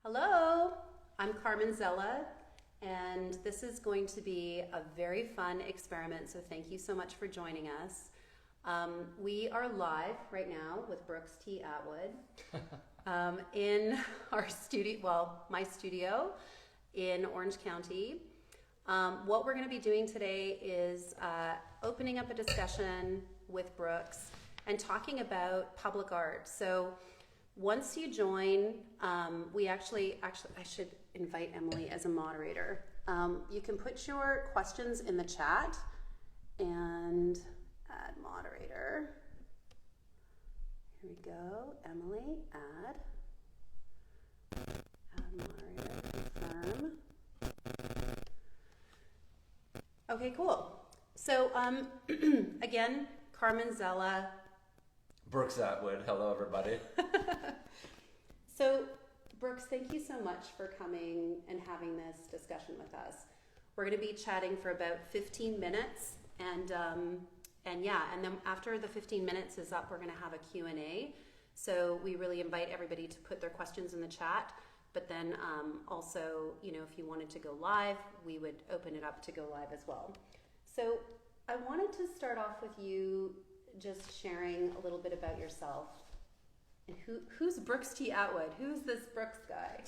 Hello, I'm Carmen Zella, and this is going to be a very fun experiment, so thank you so much for joining us. We are live right now with Brooks T. Atwood in our studio, my studio in Orange County. What we're going to be doing today is opening up a discussion with Brooks and talking about public art. So once you join, we actually, I should invite Emily as a moderator. You can put your questions in the chat and add moderator. Here we go. Emily, add moderator, confirm. Okay, cool. So, again, Carmen Zella. Brooks Atwood. Hello, everybody. So, Brooks, thank you so much for coming and having this discussion with us. We're going to be chatting for about 15 minutes, and then after the 15 minutes is up, we're going to have a Q&A. So we really invite everybody to put their questions in the chat, but then also, if you wanted to go live, we would open it up to go live as well. So I wanted to start off with you just sharing a little bit about yourself. And who's Brooks T. Atwood? Who's this Brooks guy?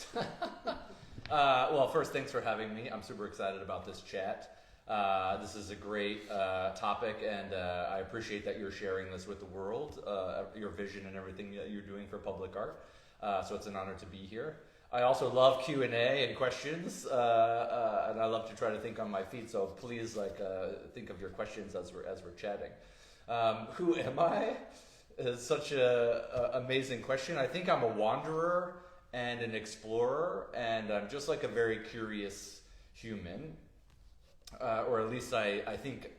Well, first, thanks for having me. I'm super excited about this chat. This is a great topic, and I appreciate that you're sharing this with the world, your vision and everything that you're doing for public art. So it's an honor to be here. I also love Q&A and questions, and I love to try to think on my feet. So please, think of your questions as we're chatting. Who am I? Is such a amazing question. I think I'm a wanderer and an explorer, and I'm just like a very curious human, or at least I think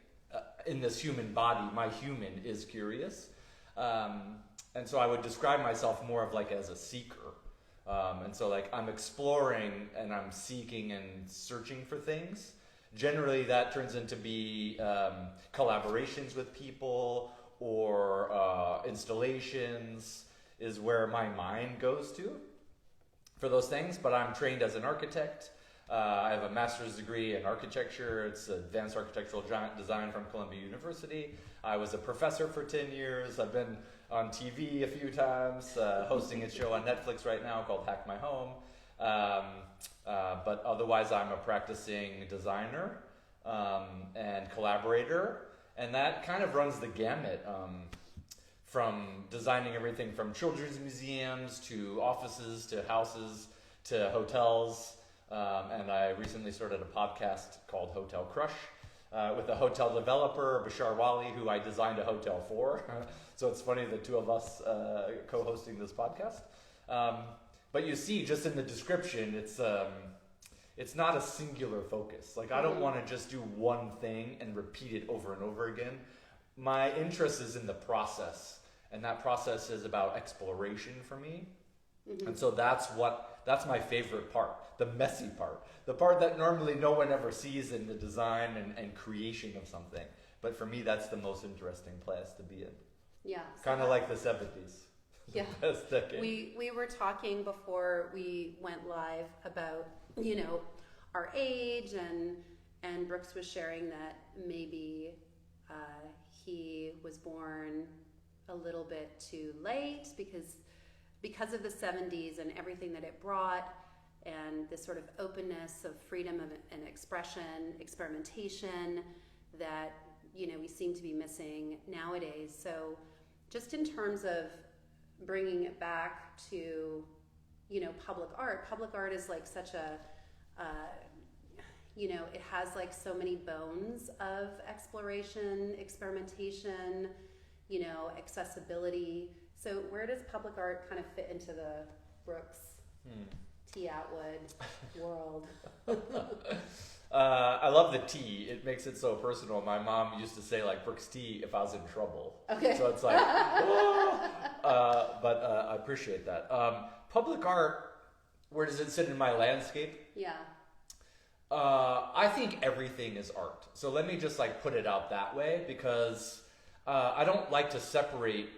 in this human body, my human is curious, and so I would describe myself more of as a seeker, and so I'm exploring and I'm seeking and searching for things. Generally, that turns into be collaborations with people or installations is where my mind goes to for those things. But I'm trained as an architect. I have a master's degree in architecture. It's advanced architectural design from Columbia University. I was a professor for 10 years. I've been on TV a few times, hosting a show on Netflix right now called Hack My Home. But otherwise, I'm a practicing designer and collaborator, and that kind of runs the gamut from designing everything from children's museums to offices to houses to hotels. And I recently started a podcast called Hotel Crush with a hotel developer, Bashar Wali, who I designed a hotel for. So it's funny, the two of us co-hosting this podcast. But you see, just in the description, it's not a singular focus. I don't want to just do one thing and repeat it over and over again. My interest is in the process, and that process is about exploration for me. Mm-hmm. And so that's my favorite part, the messy part, the part that normally no one ever sees in the design and creation of something. But for me, that's the most interesting place to be in. Yeah. Kind of like the 70s. Yeah. Best decade. We were talking before we went live about, our age, and Brooks was sharing that maybe he was born a little bit too late because of the 70s and everything that it brought, and this sort of openness of freedom and expression, experimentation that, we seem to be missing nowadays. So just in terms of bringing it back to, public art is such a, it has so many bones of exploration, experimentation, accessibility. So where does public art kind of fit into the Brooks T. Atwood world? I love the T. It makes it so personal. My mom used to say Brooks T if I was in trouble. Okay. So it's oh! But I appreciate that. Public art, where does it sit in my landscape? Yeah. I think everything is art. So let me just put it out that way, because I don't like to separate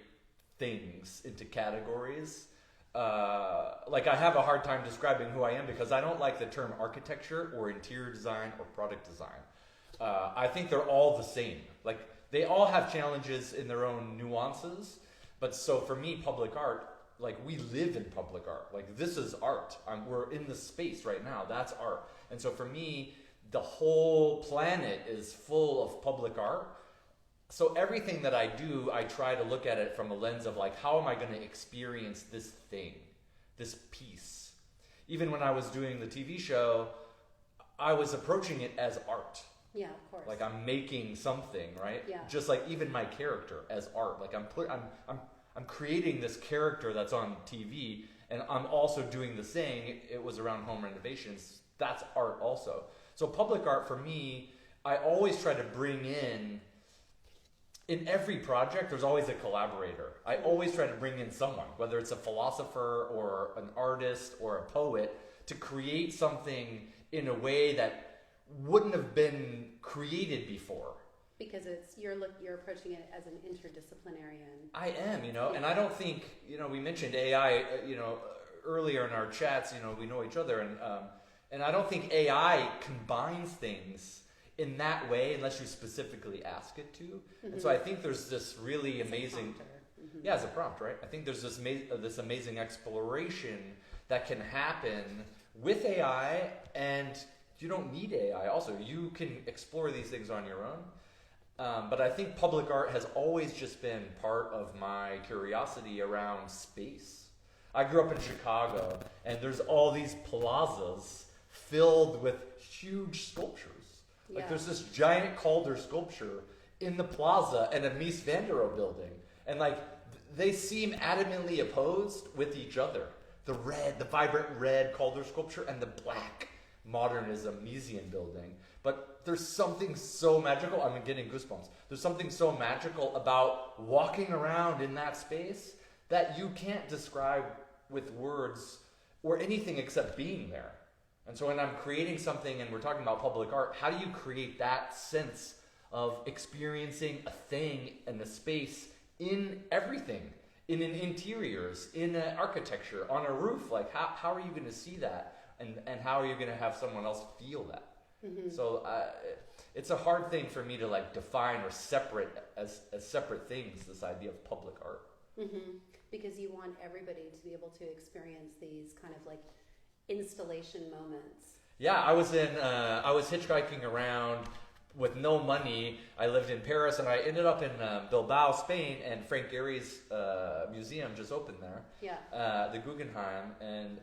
things into categories. like I have a hard time describing who I am because I don't like the term architecture or interior design or product design. I think they're all the same. Like they all have challenges in their own nuances. But so for me, public art, like we live in public art. Like this is art. We're in the space right now. That's art. And so for me, the whole planet is full of public art. So everything that I do, I try to look at it from a lens of like, how am I going to experience this thing, this piece? Even when I was doing the TV show, I was approaching it as art. Yeah, of course. Like I'm making something, right? Yeah. Just like even my character as art. Like I'm creating this character that's on TV, and I'm also doing the same. It was around home renovations. That's art also. So public art for me, I always try to bring in every project, there's always a collaborator. I always try to bring in someone, whether it's a philosopher or an artist or a poet, to create something in a way that wouldn't have been created before. Because you're approaching it as an interdisciplinary. I am, and I don't think, we mentioned AI, earlier in our chats, we know each other, and I don't think AI combines things in that way unless you specifically ask it to. Mm-hmm. And so I think there's this really amazing, as a prompt, right? I think there's this amazing exploration that can happen with AI, and you don't need AI. Also, you can explore these things on your own. But I think public art has always just been part of my curiosity around space. I grew up in Chicago, and there's all these plazas filled with huge sculptures. Like there's this giant Calder sculpture in the plaza and a Mies van der Rohe building. And like they seem adamantly opposed with each other. The vibrant red Calder sculpture and the black modernism museum building. But there's something so magical. I'm getting goosebumps. There's something so magical about walking around in that space that you can't describe with words or anything except being there. And so when I'm creating something and we're talking about public art, how do you create that sense of experiencing a thing and a space in everything, in an interiors, in an architecture, on a roof? Like how are you going to see that? And how are you going to have someone else feel that? Mm-hmm. So it's a hard thing for me to like define or separate as separate things, this idea of public art. Mm-hmm. Because you want everybody to be able to experience these kind of like installation moments. Yeah, I was hitchhiking around with no money. I lived in Paris, and I ended up in Bilbao, Spain, and Frank Gehry's museum just opened there. Yeah. The Guggenheim, and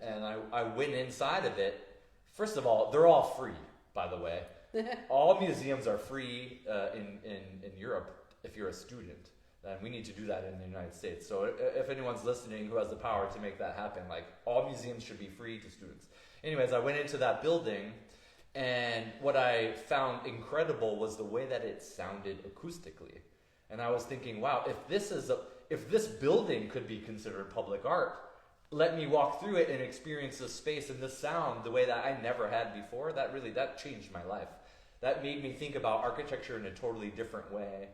I went inside of it. First of all, they're all free, by the way. All museums are free in Europe if you're a student. And we need to do that in the United States. So if anyone's listening who has the power to make that happen, like all museums should be free to students. Anyways, I went into that building, and what I found incredible was the way that it sounded acoustically. And I was thinking, wow, if this building could be considered public art, let me walk through it and experience this space and this sound the way that I never had before. That changed my life. That made me think about architecture in a totally different way.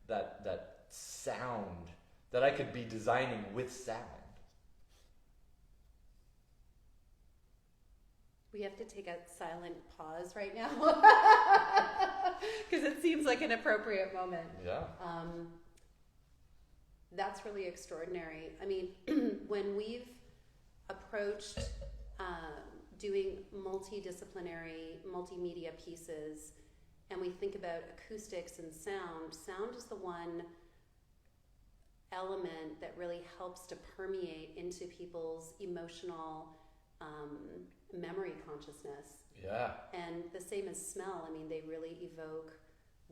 That sound, that I could be designing with sound. We have to take a silent pause right now because it seems like an appropriate moment. Yeah. That's really extraordinary. I mean, when we've approached doing multidisciplinary, multimedia pieces, and we think about acoustics and sound is the one element that really helps to permeate into people's emotional memory consciousness. Yeah. And the same as smell. I mean, they really evoke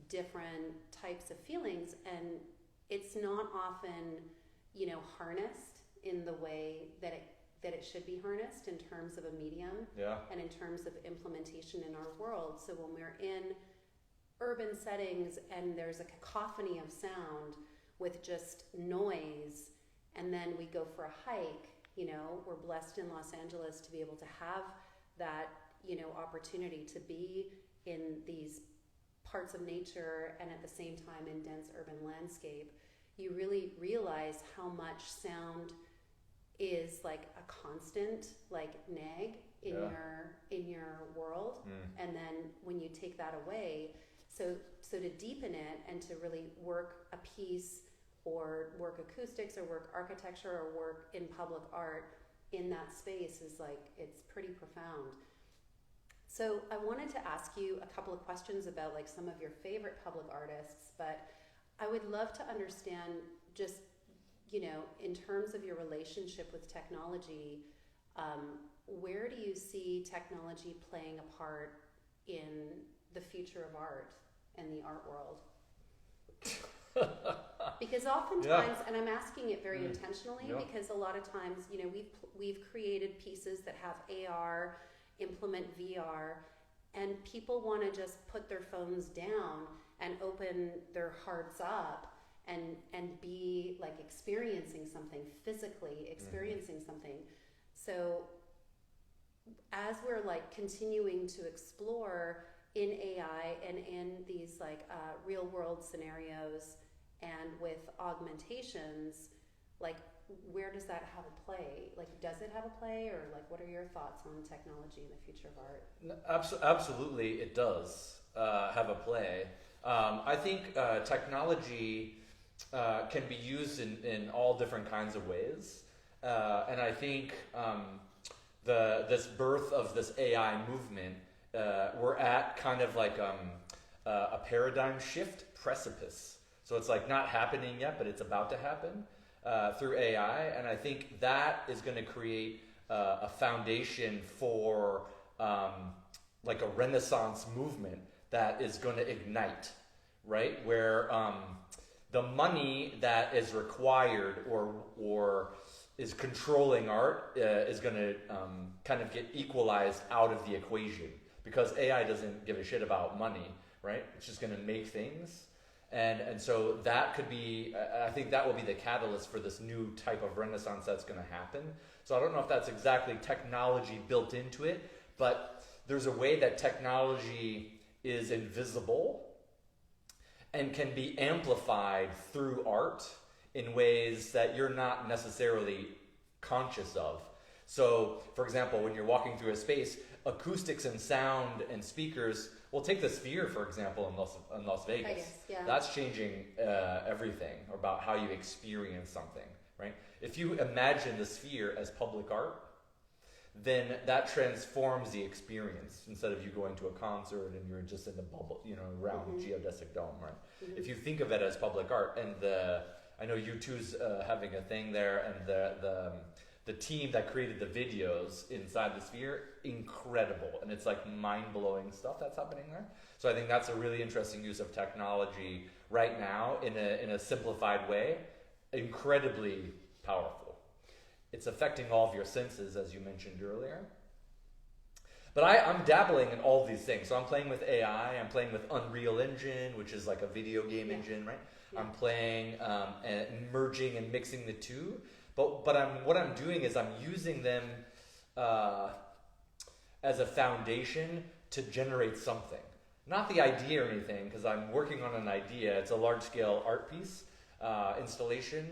different types of feelings, and it's not often, harnessed in the way that it should be harnessed in terms of a medium. Yeah. And in terms of implementation in our world. So when we're in urban settings and there's a cacophony of sound with just noise, and then we go for a hike, we're blessed in Los Angeles to be able to have that, opportunity to be in these parts of nature and at the same time in dense urban landscape. You really realize how much sound is like a constant like nag in your world, and then when you take that away, so to deepen it and to really work a piece or work acoustics or work architecture or work in public art in that space is like, it's pretty profound. So I wanted to ask you a couple of questions about like some of your favorite public artists, but I would love to understand just, you know, in terms of your relationship with technology, where do you see technology playing a part in the future of art and the art world? Because oftentimes, and I'm asking it very intentionally, because a lot of times, you know, we've created pieces that have AR, implement VR, and people want to just put their phones down and open their hearts up and be like experiencing something, physically experiencing something. So as we're like continuing to explore in AI and in these like real world scenarios and with augmentations, like where does that have a play? Like, does it have a play, or like what are your thoughts on technology in the future of art? Absolutely, it does have a play. I think technology can be used in all different kinds of ways, and I think this birth of this AI movement, we're at kind of like a paradigm shift precipice. So it's like not happening yet, but it's about to happen through AI, and I think that is going to create a foundation for like a Renaissance movement that is going to ignite, right? Where the money that is required or is controlling art is going to kind of get equalized out of the equation, because AI doesn't give a shit about money, right? It's just going to make things. And so that could be, I think that will be the catalyst for this new type of Renaissance that's going to happen. So I don't know if that's exactly technology built into it, but there's a way that technology is invisible and can be amplified through art in ways that you're not necessarily conscious of. So, for example, when you're walking through a space, acoustics and sound and speakers, well, take the Sphere, for example, in Las Vegas. That's changing everything about how you experience something, right? If you imagine the Sphere as public art, then that transforms the experience. Instead of you going to a concert and you're just in the bubble, you know, round geodesic dome, right? If you think of it as public art, and I know U2's having a thing there, and the team that created the videos inside the Sphere, incredible. And it's like mind-blowing stuff that's happening there. So I think that's a really interesting use of technology right now in a simplified way, incredibly powerful. It's affecting all of your senses, as you mentioned earlier. But I'm dabbling in all of these things. So I'm playing with AI, I'm playing with Unreal Engine, which is like a video game engine, right? I'm playing and merging and mixing the two. But what I'm doing is I'm using them as a foundation to generate something. Not the idea or anything, because I'm working on an idea. It's a large-scale art piece installation.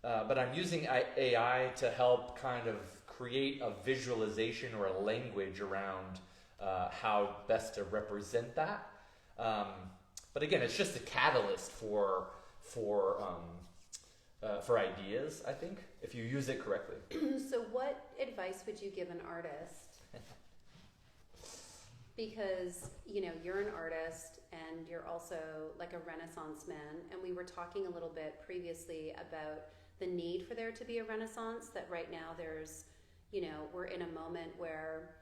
But I'm using AI to help kind of create a visualization or a language around how best to represent that. But again, it's just a catalyst for ideas, I think, if you use it correctly. So what advice would you give an artist? Because, you know, you're an artist and you're also like a Renaissance man, and we were talking a little bit previously about the need for there to be a Renaissance, that right now there's, you know, we're in a moment where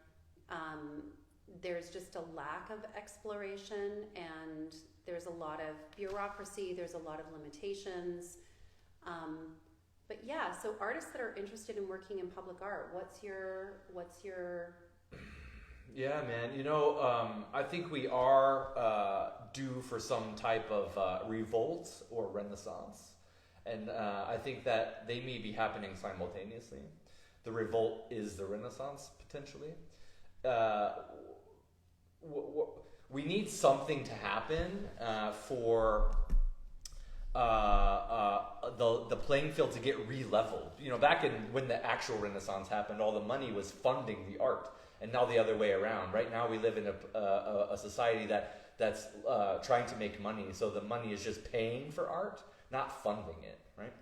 there's just a lack of exploration, and there's a lot of bureaucracy, there's a lot of limitations. But yeah, so artists that are interested in working in public art, what's your Yeah, man. You know, I think we are due for some type of revolt or renaissance. And I think that they may be happening simultaneously. The revolt is the renaissance, potentially. We need something to happen for the playing field to get re-leveled. Back in when the actual Renaissance happened, all the money was funding the art, and now the other way around. Right now we live in a society that's trying to make money, so the money is just paying for art, not funding it, right?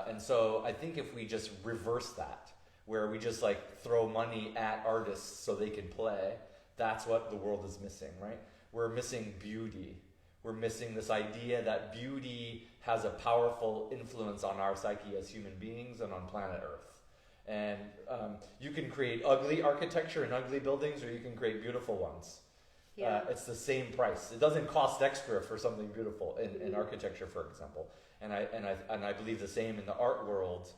And so I think if we just reverse that, where we just like throw money at artists so they can play, that's what the world is missing, right? We're missing beauty. We're missing this idea that beauty has a powerful influence on our psyche as human beings and on planet Earth. And you can create ugly architecture and ugly buildings, or you can create beautiful ones. Yeah. It's the same price. It doesn't cost extra for something beautiful in architecture, for example. And I believe the same in the art world,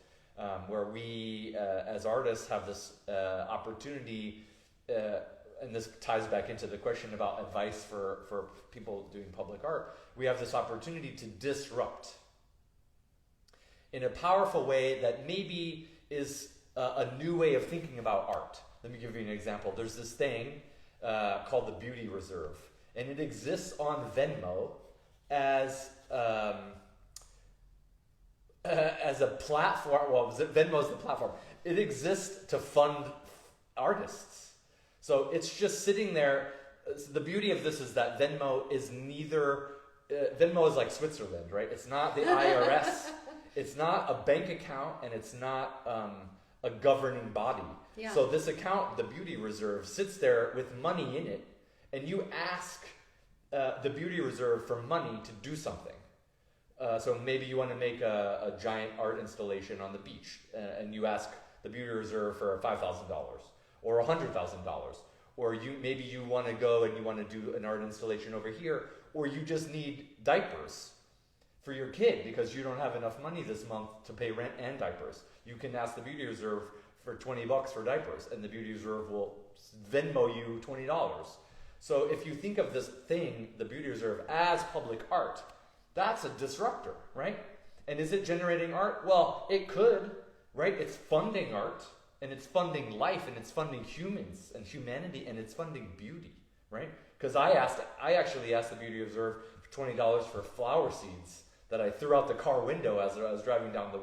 where we as artists have this opportunity. And this ties back into the question about advice for people doing public art. We have this opportunity to disrupt in a powerful way that maybe is a new way of thinking about art. Let me give you an example. There's this thing called the Beauty Reserve, and it exists on Venmo as a platform. Well, Venmo is the platform. It exists to fund artists. So it's just sitting there. The beauty of this is that Venmo is Venmo is like Switzerland, right? It's not the IRS. It's not a bank account, and it's not a governing body. Yeah. So this account, the Beauty Reserve, sits there with money in it, and you ask the Beauty Reserve for money to do something. So maybe you want to make a giant art installation on the beach, and you ask the Beauty Reserve for $5,000. Or $100,000, or maybe you want to go and you want to do an art installation over here, or you just need diapers for your kid because you don't have enough money this month to pay rent and diapers. You can ask the Beauty Reserve for $20 for diapers, and the Beauty Reserve will Venmo you $20. So if you think of this thing, the Beauty Reserve, as public art, that's a disruptor, right? And is it generating art? Well, it could, right? It's funding art. And it's funding life, and it's funding humans and humanity, and it's funding beauty, right? Because I actually asked the Beauty Reserve for $20 for flower seeds that I threw out the car window as I was driving down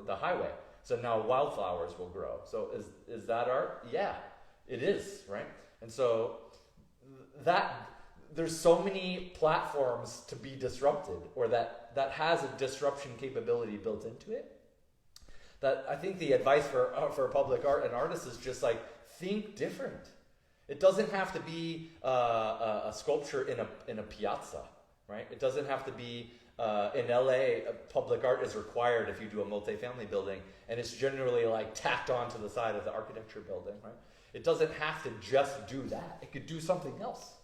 the highway. So now wildflowers will grow. So is that art? Yeah, it is, right? And so there's so many platforms to be disrupted, or that has a disruption capability built into it. That I think the advice for public art and artists is just like, think different. It doesn't have to be a sculpture in a piazza, right? It doesn't have to be in LA. Public art is required if you do a multifamily building, and it's generally like tacked onto the side of the architecture building, right? It doesn't have to just do that. It could do something else,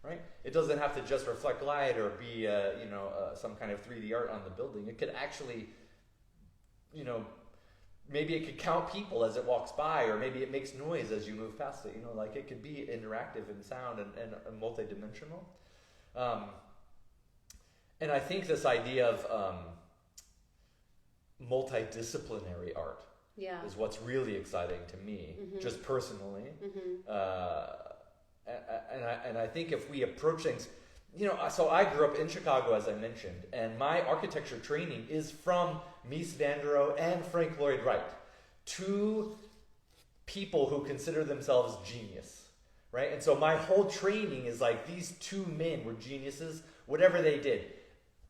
right? It doesn't have to just reflect light or be some kind of 3D art on the building. It could actually, maybe it could count people as it walks by, or maybe it makes noise as you move past it. Like it could be interactive in sound and multidimensional. And I think this idea of multidisciplinary art is what's really exciting to me, just personally. And I think if we approach things, so I grew up in Chicago, as I mentioned, and my architecture training is from Mies van der Rohe and Frank Lloyd Wright, two people who consider themselves genius, right? And so my whole training is like, these two men were geniuses, whatever they did.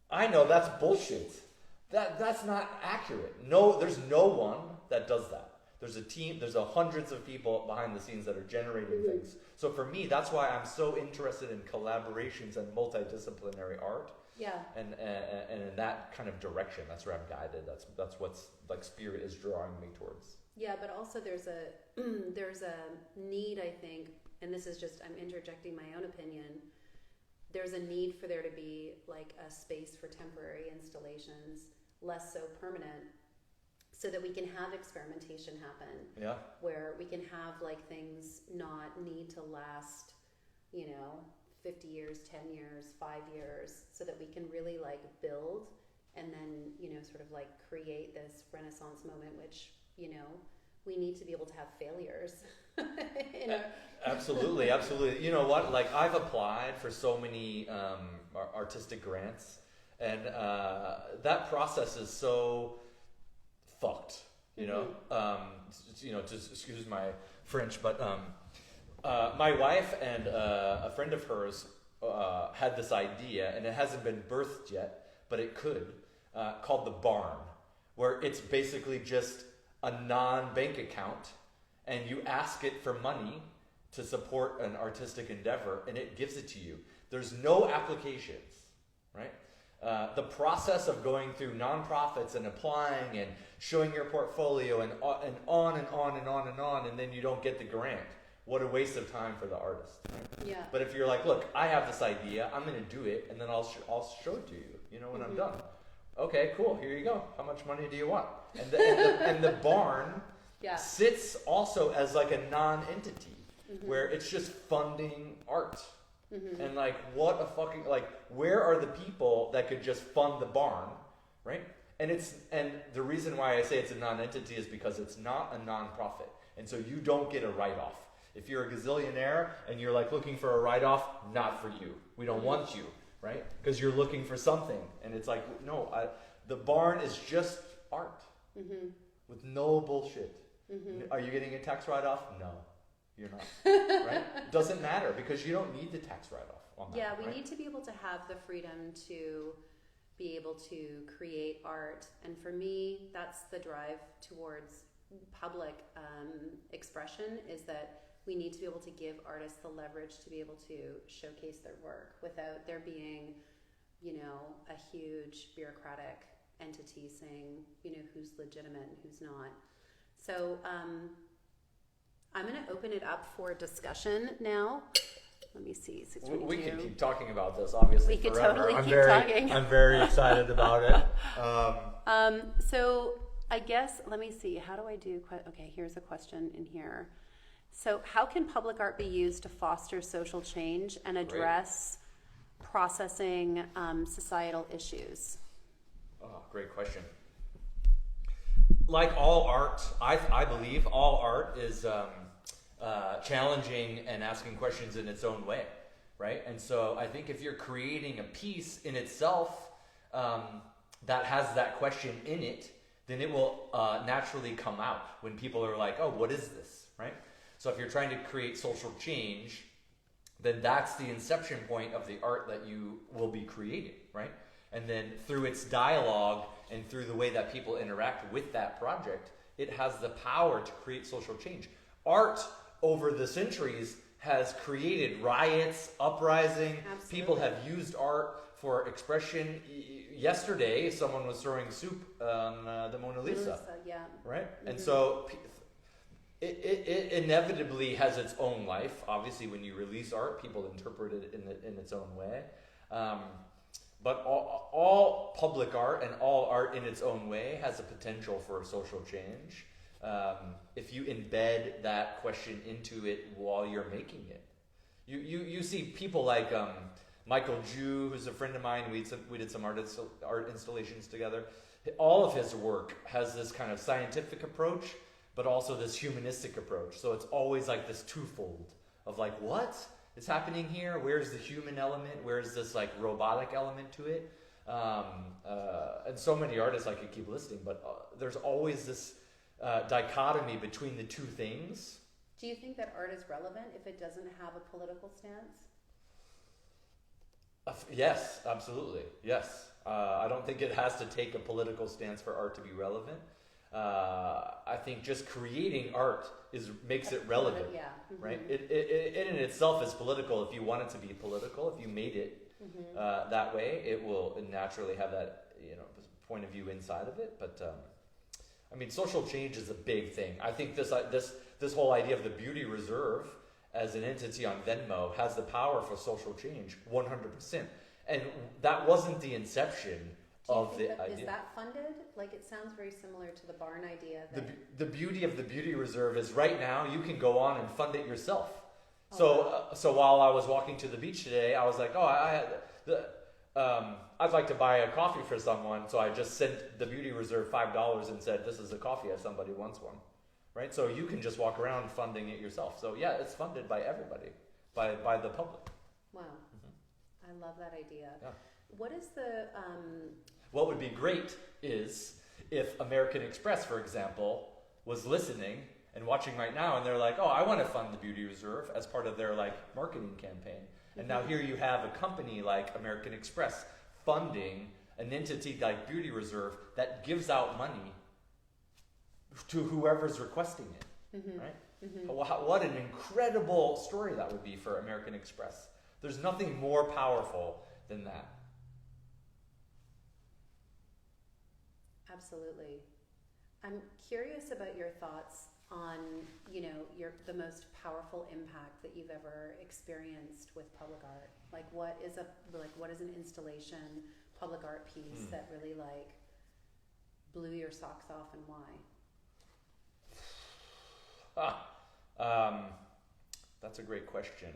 I know that's bullshit. That's not accurate. No, there's no one that does that. There's a team, there's hundreds of people behind the scenes that are generating things. So for me, that's why I'm so interested in collaborations and multidisciplinary art. Yeah. And in that kind of direction, that's where I'm guided. That's what's like spirit is drawing me towards. Yeah, but also there's a need, I think, and this is just, I'm interjecting my own opinion. There's a need for there to be like a space for temporary installations, less so permanent, so that we can have experimentation happen. Yeah. Where we can have like things not need to last, 50 years, 10 years, 5 years, so that we can really like build and then, sort of like create this Renaissance moment, which, we need to be able to have failures. Absolutely, absolutely. You know what? Like I've applied for so many artistic grants, And that process is so fucked, you know. Just excuse my French, but my wife and a friend of hers had this idea, and it hasn't been birthed yet, but it could, called the barn, where it's basically just a non-bank account, and you ask it for money to support an artistic endeavor, and it gives it to you. There's no applications, right? The process of going through nonprofits and applying and showing your portfolio and on and on and on and on, and then you don't get the grant. What a waste of time for the artist. Right? Yeah. But if you're like, look, I have this idea, I'm going to do it, and then I'll show it to you, you know, when I'm done. Okay, cool, here you go. How much money do you want? And the barn sits also as like a non-entity, where it's just funding art. And like, what a fucking, like, where are the people that could just fund the barn, right? And the reason why I say it's a non-entity is because it's not a non-profit. And so you don't get a write-off. If you're a gazillionaire and you're like looking for a write-off, not for you. We don't want you, right? Because you're looking for something. And it's like, no, the barn is just art with no bullshit. Are you getting a tax write-off? No, you're not, right? Doesn't matter because you don't need the tax write-off on that. Yeah, we right? need to be able to have the freedom to be able to create art. And for me, that's the drive towards public expression, is that we need to be able to give artists the leverage to be able to showcase their work without there being, you know, a huge bureaucratic entity saying, you know, who's legitimate and who's not. So I'm going to open it up for discussion now. Let me see. We can keep talking about this, obviously. We could forever. totally keep talking. I'm very excited about it. So I guess, let me see. How do I do? Okay, here's a question in here. So how can public art be used to foster social change and address processing societal issues? Oh, great question. Like all art, I believe all art is challenging and asking questions in its own way, right? And so I think if you're creating a piece in itself that has that question in it, then it will naturally come out when people are like, oh, what is this, right? So if you're trying to create social change, then that's the inception point of the art that you will be creating, right? And then through its dialogue and through the way that people interact with that project, it has the power to create social change. Art over the centuries has created riots, uprising. Absolutely. People have used art for expression. Yesterday, someone was throwing soup on the Mona Lisa. Yeah. Right? And so it inevitably has its own life. Obviously, when you release art, people interpret it in its own way. But all public art and all art in its own way has a potential for social change if you embed that question into it while you're making it. You see people like Michael Jew, who's a friend of mine. We did some art installations together. All of his work has this kind of scientific approach, but also this humanistic approach. So it's always like this twofold of like, what is happening here? Where's the human element? Where's this like robotic element to it? And so many artists I could keep listing, but there's always this dichotomy between the two things. Do you think that art is relevant if it doesn't have a political stance? Yes, absolutely. Yes. I don't think it has to take a political stance for art to be relevant. I think just creating art makes it relevant, right? It in itself is political if you want it to be political. If you made it that way, it will naturally have that point of view inside of it. But I mean, social change is a big thing. I think this whole idea of the beauty reserve as an entity on Venmo has the power for social change, 100%. And that wasn't the inception of the idea. Is that funded? Like, it sounds very similar to the barn idea. The beauty of the beauty reserve is right now you can go on and fund it yourself. So while I was walking to the beach today, I was like, I'd like to buy a coffee for someone. So I just sent the beauty reserve $5 and said, this is a coffee if somebody wants one. Right? So you can just walk around funding it yourself. So yeah, it's funded by everybody, by the public. Wow. I love that idea. Yeah. What is the What would be great is if American Express, for example, was listening and watching right now, and they're like, "Oh, I want to fund the beauty reserve as part of their like marketing campaign." And now here you have a company like American Express funding an entity like Beauty Reserve that gives out money to whoever's requesting it, right? What an incredible story that would be for American Express. There's nothing more powerful than that. Absolutely. I'm curious about your thoughts on, the most powerful impact that you've ever experienced with public art. Like what is an installation, public art piece that really like blew your socks off, and why? That's a great question.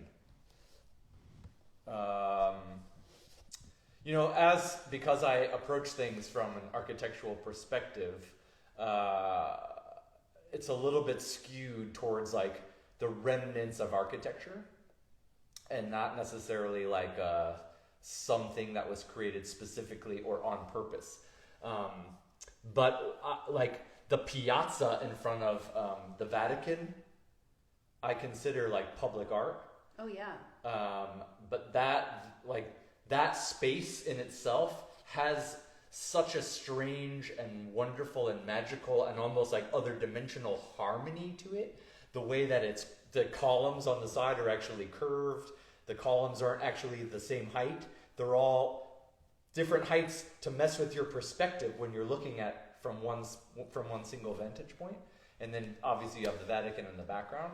Because I approach things from an architectural perspective, it's a little bit skewed towards like the remnants of architecture, and not necessarily like something that was created specifically or on purpose. But like the piazza in front of the Vatican, I consider like public art. Oh yeah. But that space in itself has such a strange and wonderful and magical and almost like other dimensional harmony to it. The way that the columns on the side are actually curved. The columns aren't actually the same height. They're all different heights to mess with your perspective when you're looking at from one single vantage point. And then obviously you have the Vatican in the background.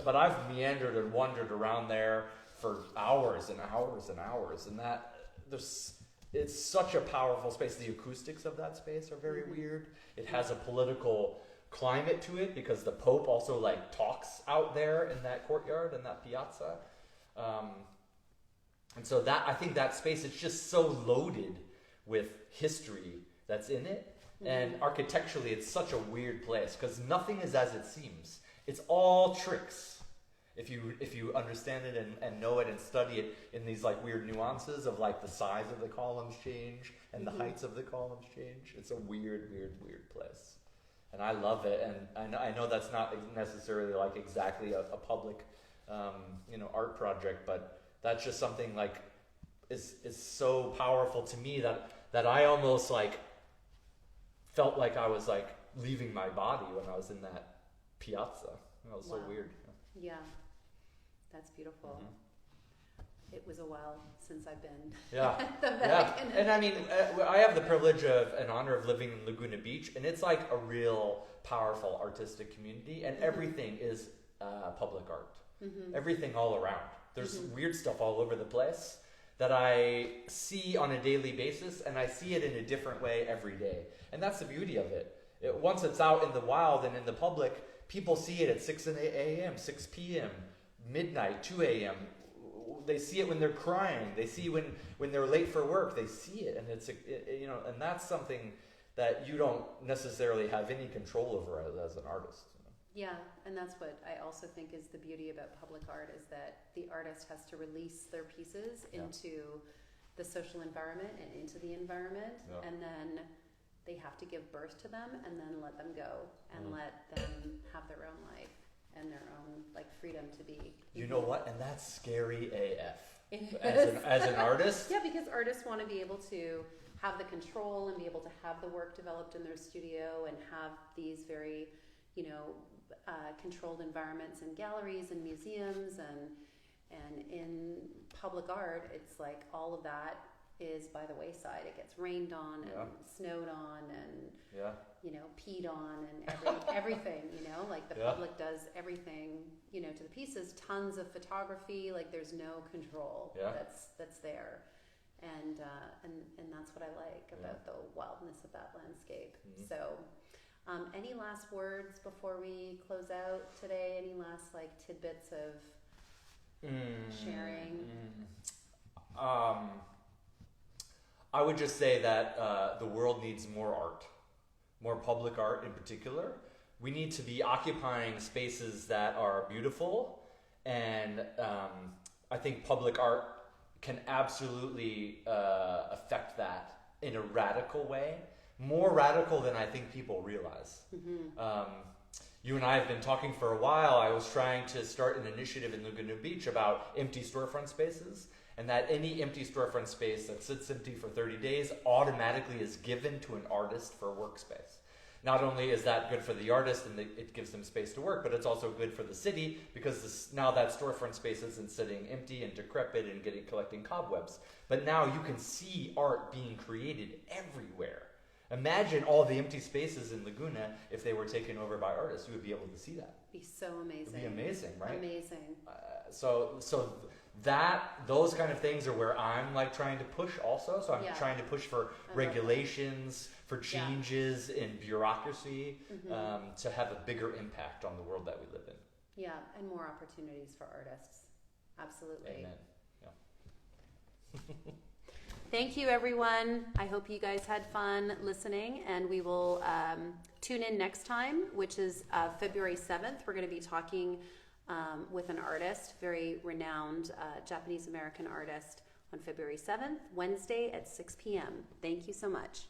But I've meandered and wandered around there for hours and hours and hours, and it's such a powerful space. The acoustics of that space are very weird. It has a political climate to it because the Pope also like talks out there in that courtyard and that piazza. And so I think that space, it's just so loaded with history that's in it. And architecturally, it's such a weird place because nothing is as it seems. It's all tricks. If you understand it and know it and study it in these like weird nuances of like the size of the columns change and the heights of the columns change. It's a weird place. And I love it. And I know that's not necessarily like exactly a public art project, but that's just something like is so powerful to me that I almost like felt like I was like leaving my body when I was in that piazza. That was so weird. Yeah, that's beautiful. It was a while since I've been at the Vatican. And I mean, I have the privilege of and honor of living in Laguna Beach, and it's like a real powerful artistic community, and everything is public art. Everything all around. There's weird stuff all over the place that I see on a daily basis, and I see it in a different way every day. And that's the beauty of it. Once it's out in the wild and in the public, people see it at 6 a.m., 6 p.m., midnight, 2 a.m. They see it when they're crying. They see when they're late for work. They see it, and and that's something that you don't necessarily have any control over as an artist. Yeah, and that's what I also think is the beauty about public art, is that the artist has to release their pieces into the social environment and into the environment, and then they have to give birth to them and then let them go and let them have their own life and their own like freedom to be. You know what? And that's scary AF. As an artist? Yeah, because artists want to be able to have the control and be able to have the work developed in their studio and have these very, controlled environments in galleries and museums and in public art. It's like all of that is by the wayside. It gets rained on and snowed on and peed on and everything. Like the public does everything to the pieces. Tons of photography. Like there's no control that's there, and that's what I like about the wildness of that landscape. So. Any last words before we close out today? Any last like tidbits of sharing? I would just say that the world needs more art, more public art in particular. We need to be occupying spaces that are beautiful, and I think public art can absolutely affect that in a radical way, more radical than I think people realize. You and I have been talking for a while. I was trying to start an initiative in Laguna Beach about empty storefront spaces, and that any empty storefront space that sits empty for 30 days automatically is given to an artist for workspace. Not only is that good for the artist and it gives them space to work, but it's also good for the city because now that storefront space isn't sitting empty and decrepit and collecting cobwebs. But now you can see art being created everywhere. Imagine all the empty spaces in Laguna if they were taken over by artists. You would be able to see that. Be so amazing. It'd be amazing, right? Amazing. Those kind of things are where I'm like trying to push also. So I'm trying to push for regulations, for changes in bureaucracy, to have a bigger impact on the world that we live in. Yeah, and more opportunities for artists. Absolutely. Amen. Yeah. Thank you, everyone. I hope you guys had fun listening, and we will tune in next time, which is February 7th. We're going to be talking with an artist, very renowned Japanese-American artist, on February 7th, Wednesday at 6 p.m. Thank you so much.